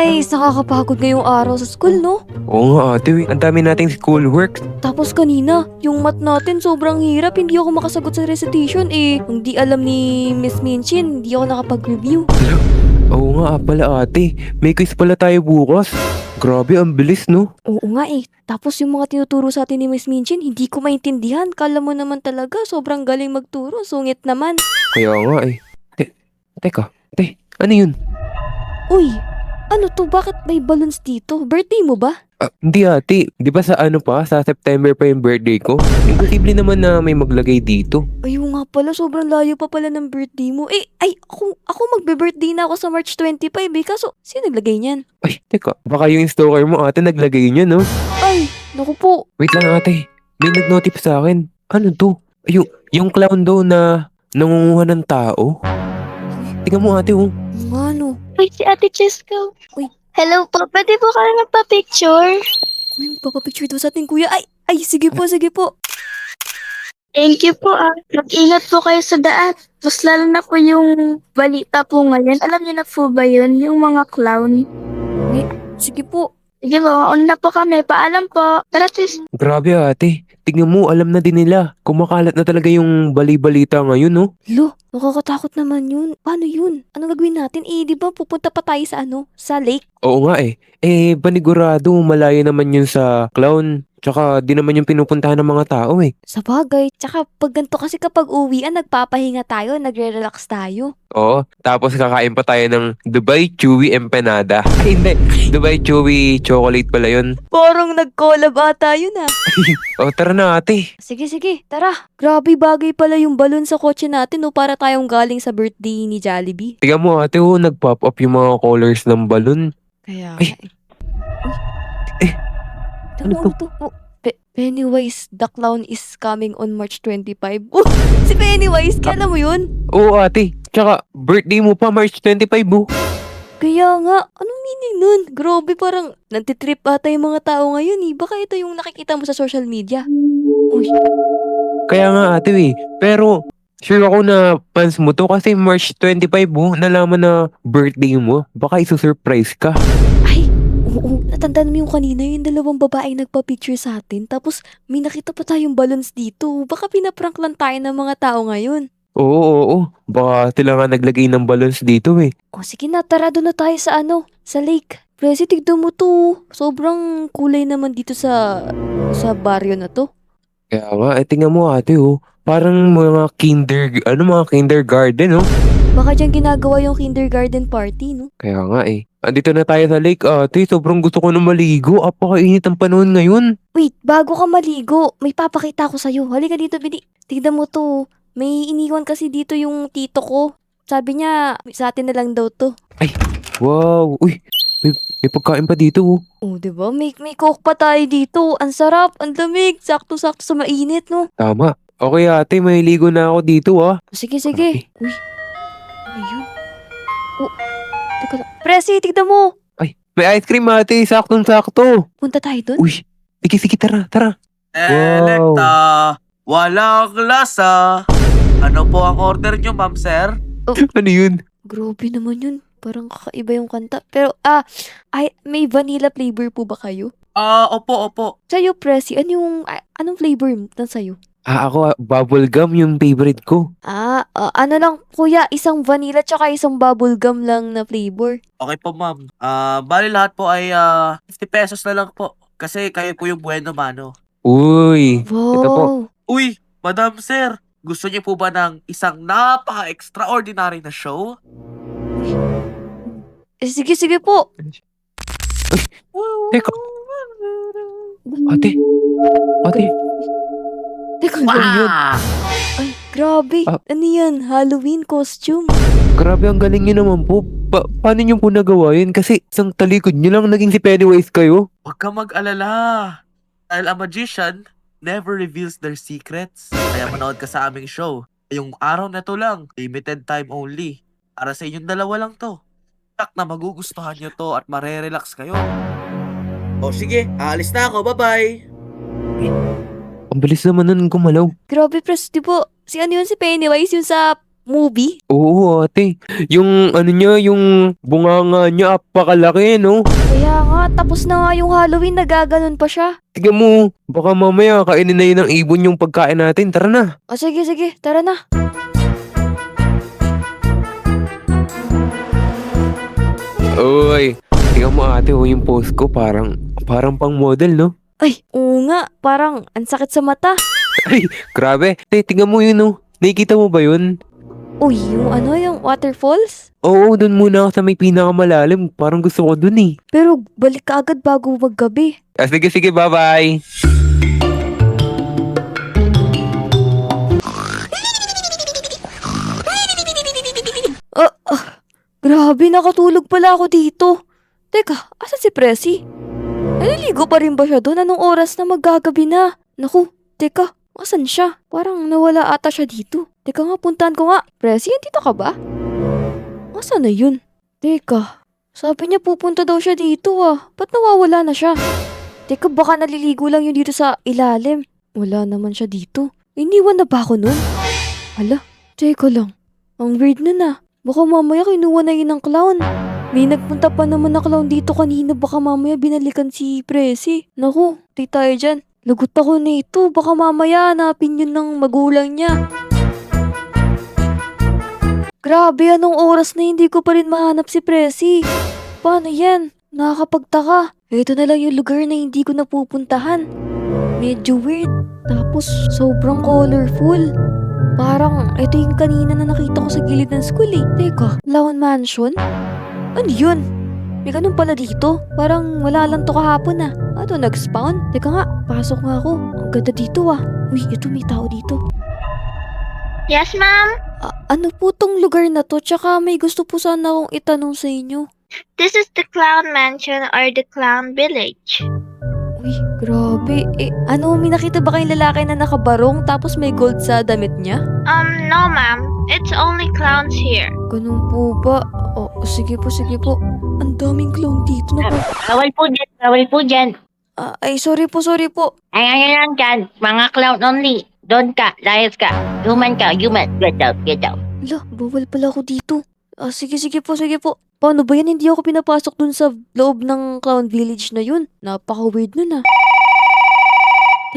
Ay, nakakapagod ngayong araw sa school, no? Oo nga ate, ang dami nating schoolwork. Tapos kanina, yung math natin sobrang hirap. Hindi ako makasagot sa recitation eh. Hindi alam ni Miss Minchin, hindi ako nakapag-review. Oo nga pala ate, may quiz pala tayo bukas. Grabe, ang bilis no? Oo nga eh. Tapos yung mga tinuturo sa atin ni Miss Minchin, hindi ko maintindihan. Kala mo naman talaga, sobrang galing magturo. Sungit naman. Kaya nga eh. Teka, ano yun? Uy, ano to? Bakit may balloons dito? Birthday mo ba? Hindi ate, di ba sa sa September pa yung birthday ko? Imposible naman na may maglagay dito. Ayun nga pala, sobrang layo pa pala ng birthday mo. Eh, ako magbe-birthday na ako sa March 25 eh. Kaso, sino naglagay niyan? Ay, teka, baka yung stalker mo ate naglagay niya no? Ay, naku po. Wait lang ate, may nag-notif sa akin. Ano to? Yung clown daw na nangunguha ng tao. Tingnan mo ate oh. Ano? Uy, si Ate Chesko. Uy. Hello po, pwede po kayo magpa-picture? Kuya, magpapapicture daw sa atin, kuya. Ay, sige po, sige po. Thank you po ah. Mag-ingat po kayo sa daan. Mas lalo na po yung balita po ngayon. Alam niyo na po ba yun? Yung mga clown. Sige po. Sige po, mauna na po kami. Paalam po. Tara sis. Grabe ate, tingnan mo alam na din nila. Kumakalat na talaga yung bali-balita ngayon no? Lo, nakakatakot naman yun. Paano yun? Anong gagawin natin? Eh, di ba pupunta pa tayo sa Sa lake? Oo nga eh. Panigurado malayo naman yun sa clown. Tsaka di naman yung pinupuntahan ng mga tao eh. Sa bagay. Tsaka pag ganito kasi kapag uwian, nagpapahinga tayo, nagre-relax tayo. Oo, tapos kakain pa tayo ng Dubai Chewy Empanada. Ay hindi, Dubai Chewy Chocolate pala yun. Parang nag-collab ata yun ah. O tara na ate. Sige, sige. Tara. Grabe bagay pala yung balon sa kotse natin no, para tayong galing sa birthday ni Jollibee. Tingnan mo ate nag-pop up yung mga colors ng balon. Kaya Ay. nga eh. Eh, Ano ano to? Oh, Pennywise the Clown is coming on March 25. Oh, si Pennywise, kaya alam mo yun? Oo ate, tsaka birthday mo pa March 25 oh. Kaya nga, anong meaning nun? Grabe, parang nantitrip ata yung mga tao ngayon eh. Baka ito yung nakikita mo sa social media. Uy, Kaya nga ate pero sure ako na fans mo to kasi March 25 nalaman na birthday mo. Baka isusurprise ka. ay, oo, natandaan mo yung kanina yung dalawang babaeng nagpa-picture sa atin. Tapos may nakita pa tayong balloons dito. Baka pinaprank lang tayo ng mga tao ngayon. Oo. Baka sila nga naglagay ng balloons dito eh. O sige na, tara doon na tayo sa sa lake. Presi, tignan mo to. Sobrang kulay naman dito sa baryo na to. Kaya nga, tingnan mo ate parang mga mga kindergarten Baka dyan ginagawa yung kindergarten party, no? Kaya nga andito na tayo sa lake ate, sobrang gusto ko na maligo, apakainit ang panahon ngayon. Wait, bago ka maligo, may papakita ko sa'yo. Halika dito, Bidi. Tignan mo to. May iniwan kasi dito yung tito ko. Sabi niya, sa atin na lang daw to. Wow, may pagkain pa dito Oh, di ba? May coke pa tayo dito. Ang sarap, ang lamig. Sakto-sakto sa mainit, no? Tama. Okay ate, may ligo na ako dito Sige, sige. Uy, ano yun? Oh, teka lang. Presi, tignan mo. Ay, may ice cream ate, saktong-sakto. Punta tayo dun. Uy, sige, tara. Elekta, walang lasa. Ano po ang order nyo, ma'am, sir? Ano yun? Grabe naman yun. Parang kakaiba yung kanta. Pero, may vanilla flavor po ba kayo? Opo. Sa'yo, Presi, anong flavor ng sa'yo? Ako, bubble gum yung favorite ko. Ano lang, kuya, isang vanilla tsaka isang bubblegum lang na flavor. Okay po, ma'am. Bali lahat po ay 50 pesos na lang po. Kasi kayo po yung bueno mano. Uy, ito po. Wow. Uy, madam, sir. Gusto niyo po ba ng isang napaka-extraordinary na show? Sige po. Teka. Ate. Teka Wow! lang yun. Ay, grabe. Ah. Ano yan? Halloween costume. Grabe, ang galing nyo naman po. Paano nyo po nagawa yun? Kasi isang talikod nyo lang naging si Pennywise kayo. Huwag ka mag-alala. Dahil a magician never reveals their secrets. Kaya manood ka sa aming show. Yung araw na to lang, limited time only. Para sa inyong dalawa lang to. Tak na magugustuhan nyo to at marerelax kayo. O sige, aalis na ako. Bye-bye! Ang bilis naman nun gumalaw. Grabe, pres, di po, si Pennywise, yung sa movie? Oo, ate. Yung ano niya, yung bunganga niya, apakalaki, no? Kaya nga, tapos na nga yung Halloween, nagaganon pa siya. Tignan mo, baka mamaya kainin na yun ng ibon yung pagkain natin. Tara na. O sige, sige, tara na. Uy, tingnan mo ate, oh, yung post ko, parang pang model, no? Ay, oo nga, parang ang sakit sa mata. Ay, grabe. Te, tingnan mo yun, no? Nakikita mo ba yun? Uy, yung ano, yung waterfalls? Oo, dun muna ako sa may pinakamalalim. Parang gusto ko dun eh. Pero balik ka agad bago maggabi. Ah, sige, sige, bye-bye. Grabe, nakatulog pala ako dito. Teka, asa si Presi? Naliligo pa rin ba siya doon? Anong oras na maggagabi na? Naku, teka, asan siya? Parang nawala ata siya dito. Teka nga, puntahan ko nga. Presi, andito ka ba? Asan na yun? Teka, sabi niya pupunta daw siya dito ah. Ba't nawawala na siya? Teka, baka naliligo lang yun dito sa ilalim. Wala naman siya dito. Iniwan na ba ako nun? Hala, teka lang. Ang weird nun ah. Baka mamaya kinuha na yun ng clown. May nagpunta pa naman na clown dito kanina. Baka mamaya binalikan si Presi. Naku, di tayo dyan. Lagot ako nito. Baka mamaya hanapin yun ng magulang niya. Grabe, anong oras na hindi ko pa rin mahanap si Presi? Paano yan? Nakakapagtaka. Ito na lang yung lugar na hindi ko napupuntahan. Medyo weird. Tapos sobrang colorful. Parang ito yung kanina na nakita ko sa gilid ng school eh. Teka, Lawan Mansion? Ano yun? May ganun pala dito. Parang wala lang to kahapon ah. Ano, nag-spawn? Teka nga, pasok nga ako. Ang ganda dito ah. Uy, ito may tao dito. Yes, ma'am? Ano po tong lugar na to? Tsaka may gusto po sana akong itanong sa inyo. This is the Clown Mansion or the Clown Village. Uy, grabe. Ano, may nakita ba kayong lalaki na nakabarong tapos may gold sa damit niya? No, ma'am. It's only clowns here. Ganun po ba? O, sige po, sige po. Ang daming clown dito na po. Bawal po dyan, bawal po dyan. Ay, sorry po, sorry po. Ay, ano lang dyan, mga clown only. Doon ka, layas ka. Human ka, human. Get out, get out. Ala, bawal pala ako dito. Sige, sige po, sige po. Paano ba yan? Hindi ako pinapasok dun sa loob ng clown village na yun. Napaka-weird nun ah.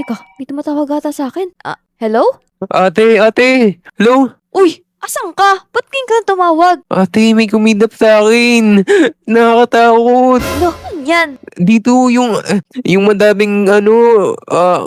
Teka, may tumatawag ata sa akin. Hello? Ate, ate. Hello? Uy, asan ka? Ba't ngayon ka tumawag? Ate, may kumidap sa akin. Nakakatakot. Ano yan? Dito yung madaming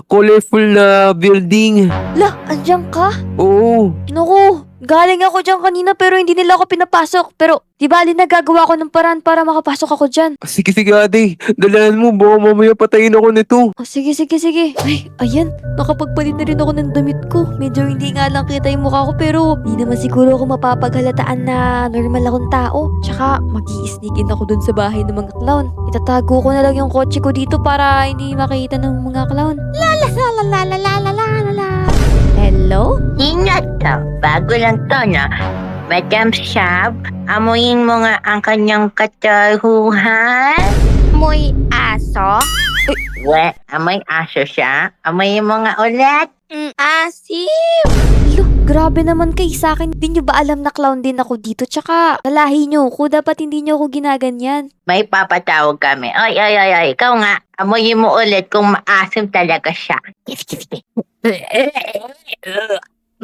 colorful na building. La, andyan ka? Oo. Naku, galing ako dyan kanina pero hindi nila ako pinapasok. Pero, di bali nagagawa ko ng paraan para makapasok ako dyan. Sige, sige ate. Dalahan mo, baka mamaya patayin ako nito. Sige, sige, sige. Ay, ayan. Nakapagpalit na rin ako ng damit ko. Medyo hindi nga lang kita yung mukha ko pero hindi naman siguro ako mapapaghalataan na normal akong tao. Tsaka, mag-i-sneak in ako dun sa bahay ng mga clown. Itatago ko na lang yung kotse ko dito para hindi makita ng mga clown. Hello? Ingat ka, bago lang to, no? Madam Shab, amuyin mo nga ang kanyang katahuhan. Muy aso? We, amoy aso siya. Amoyin mo nga ulit. Asim! Lo, grabe naman kay sa akin. Di nyo ba alam na clown din ako dito? Tsaka, lalahi nyo ko. Dapat hindi nyo ako ginaganyan. May papatawag kami. Ay, ay, ay, ay. Ikaw nga, amoyin mo ulit kung maasim talaga siya.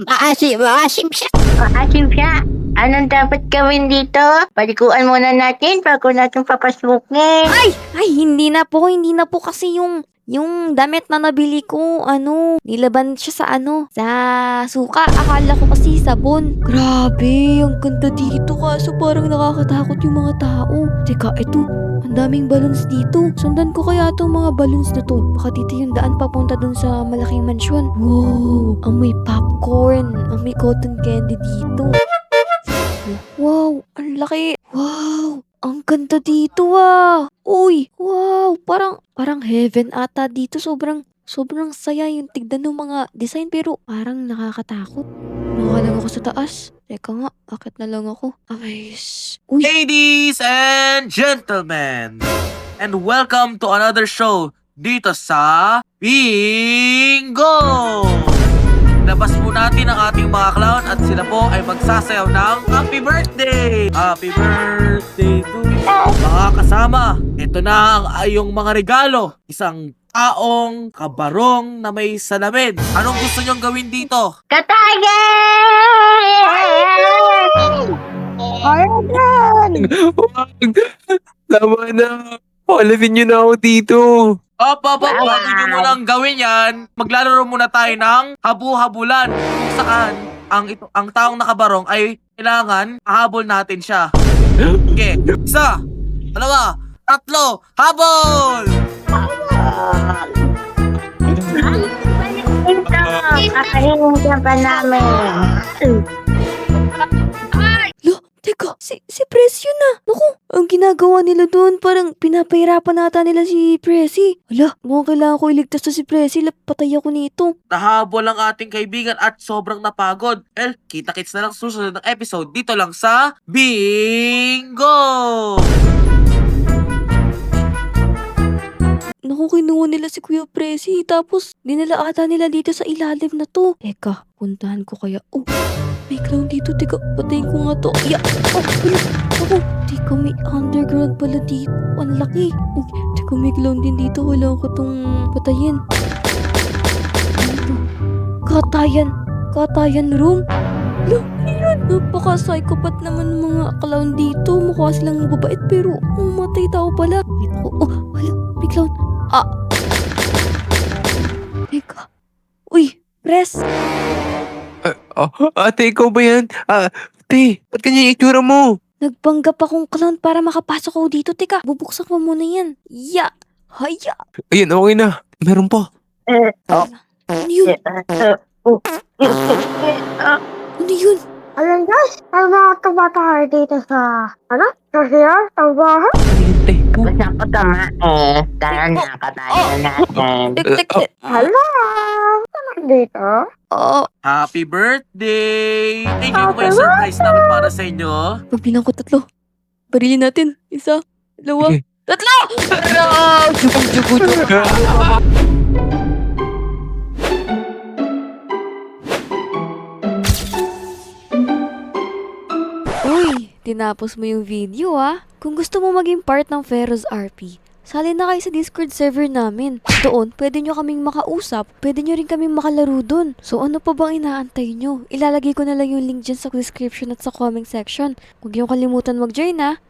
Maasim siya. Maasim siya. Anong dapat gawin dito? Palikuan muna natin bago natin papasukin. Ay, hindi na po kasi yung damit na nabili ko, nilaban siya sa suka. Akala ko kasi sabon. Grabe, ang ganda dito kaso parang nakakatakot yung mga tao. Teka, eto, ang daming balloons dito. Sundan ko kaya itong mga balloons na to. Baka dito yung daan papunta dun sa malaking mansyon. Wow, amoy popcorn, amoy cotton candy dito. Wow, ang laki. Wow, ang ganda dito ah. Uy, wow, parang heaven ata dito. Sobrang saya yung tignan ng mga design pero parang nakakatakot. Nakalang ako sa taas. Teka nga, akit na lang ako. Uy, Ladies and gentlemen, and welcome to another show dito sa Bingo! Labas po natin ang ating mga clown at sila po ay magsasayaw ng Happy Birthday! Happy Birthday to you! Mga kasama, ito na ang ayong mga regalo. Isang taong kabarong na may salamin. Anong gusto nyong gawin dito? Katayin! Tama na. Palasin nyo na ako dito. Bago nyo munang gawin yan, maglalaro muna tayo ng habu-habulan kung saan ang taong nakabarong ay kailangan hahabol natin siya. Okay, 1, 2, 3, habol! Ito, kakainin pa namin. Lo, teka, si Presi yun na. Naku, ang ginagawa nila doon, parang pinapahirapan nata nila si Presi. Hala, mukhang kailangan ko iligtas to si Presi. Patay ako nito. Nahabol ang ating kaibigan at sobrang napagod. Kita-kits na lang susunod ng episode dito lang sa Bingo! Naku, kinuha nila si Kuya Presi. Tapos, dinala ata nila dito sa ilalim na to. Teka, puntahan ko kaya. Oh, may clown dito. Teka, patayin ko nga to. Yeah. Oh, hala. Ako, teka, may underground pala dito. Ang laki. Oh, teka, may clown din dito. Wala ko tong patayin. Ano to? Katayan room. Lo, yun. Napaka-psychopath naman ng mga clown dito. Mukha silang mababait pero umatay tao pala. Wait ako. Oh, hala. May clown. Teka. Uy, Pres. Ate, ikaw ba yan? Ate, ba't ganyan yung itsura mo? Nagpanggap akong clown para makapasok ako dito. Teka, bubuksan ko muna yan. Ya! Haya! Ayun, okay na. Meron pa. Ano yun? Ano yun? Alam guys, ay mga tumatahar dito sa, sa siya, sa bahay. Ate, Gusto ko tumain. Tara na, katayin natin. Tek. Hello! Saan dito? Oo. Happy birthday! Thank you po yung surprise namin para sa inyo. Pagbilang ko 3. Barilin natin. 1, 2, Okay. 3! Jugo. Uy, tinapos mo yung video ah. Kung gusto mo maging part ng Feroz RP, sali na kayo sa Discord server namin. Doon, pwede nyo kaming makausap, pwede nyo rin kaming makalaro doon. So ano pa bang inaantay nyo? Ilalagay ko na lang yung link dyan sa description at sa comment section. Huwag nyo kalimutan mag-join ah.